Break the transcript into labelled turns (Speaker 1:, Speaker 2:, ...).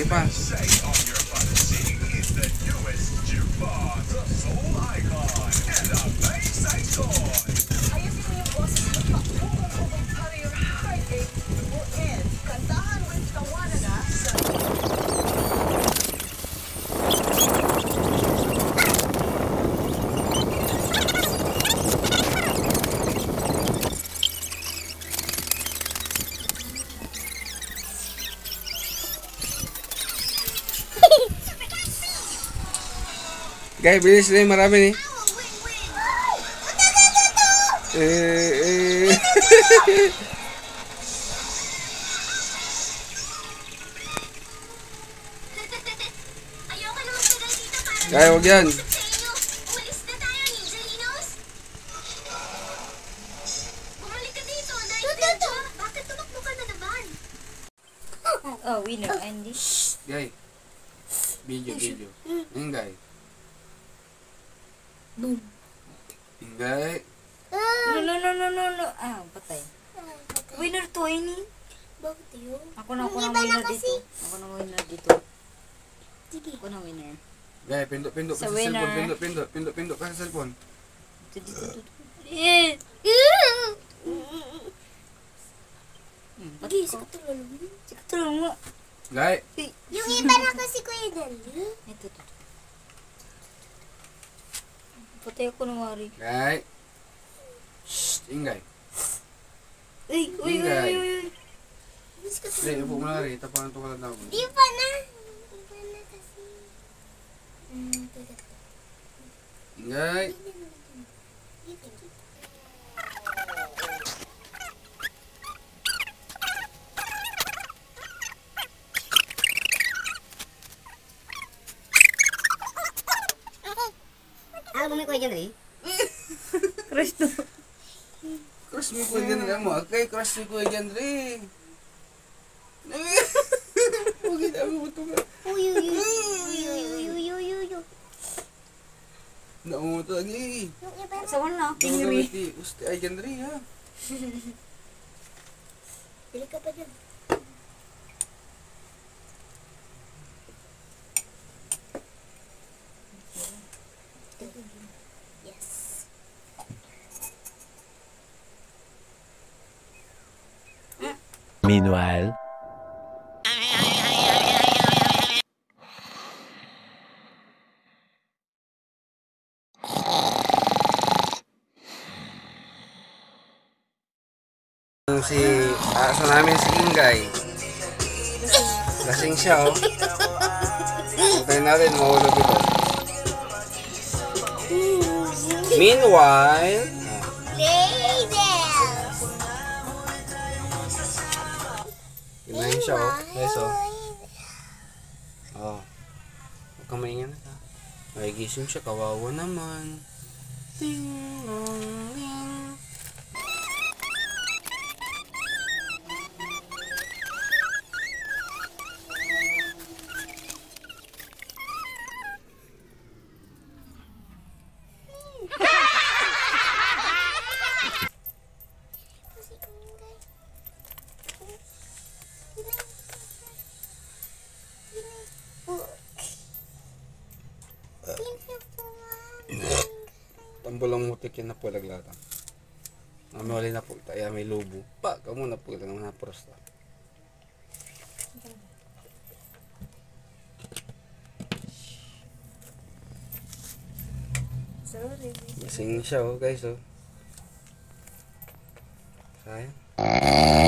Speaker 1: pa. Guys, bilis na yung marami nih. Guys, huwag yan.
Speaker 2: Umalis na tayo, Ninjalinos. Bumalik ka dito, Ninja. Bakit tumakbo ka na naman?
Speaker 3: Oh, winner, Andy.
Speaker 1: Guys, video. Yung guys.
Speaker 3: Boom.
Speaker 1: Hindi.
Speaker 3: No. Ah, patay. Winner to, ini.
Speaker 2: Bakit yun?
Speaker 3: Ako na winner dito. Ako na winner dito.
Speaker 2: Sige.
Speaker 3: Ako na winner.
Speaker 1: Guys, pindot ka
Speaker 3: Sa
Speaker 1: sa
Speaker 3: winner.
Speaker 1: cellphone. Pindot ka sa cellphone.
Speaker 3: Dito.
Speaker 2: Sige,
Speaker 3: Sige, tulong mo.
Speaker 1: Guys,
Speaker 2: yung iba na kasi Kuya Dali.
Speaker 3: Ito. Patay ako ng wari.
Speaker 1: guys. Shh, ingay.
Speaker 3: Uy.
Speaker 2: Miss ko
Speaker 1: Hindi, upo mo na rin. Tapangan ito ka lang daw.
Speaker 2: Di pa na. Kasi.
Speaker 1: Ingay.
Speaker 2: Bumili Kuya Dali.
Speaker 3: Crush to.
Speaker 1: Crush mo ko dyan rin mo. Okay, crush mo ko dyan rin. Huwag ito mo ito nga.
Speaker 2: Uy.
Speaker 1: Naungo ito lagi.
Speaker 2: Yung iba na.
Speaker 3: Sa wala,
Speaker 1: Tingri.
Speaker 3: pingri.
Speaker 1: Usti ay dyan rin ha.
Speaker 2: Bili ka pa dyan. Yes.
Speaker 4: Meanwhile,
Speaker 1: Si aso namin si Ingay. Lasing siya oh. Hintayin natin mahulog ito. Meanwhile,
Speaker 2: Ladies.
Speaker 1: kinain siya oh. Guys oh. Oh. Huwag kang maingan na. May gising siya, kawawa naman. Ting long ling. Tambulang mutik yan na po laglata. Namawali na po tayo may lubo. Pa, kamu na po lang na prosta.
Speaker 3: Sorry.
Speaker 1: Gising siya oh guys oh. Sayang.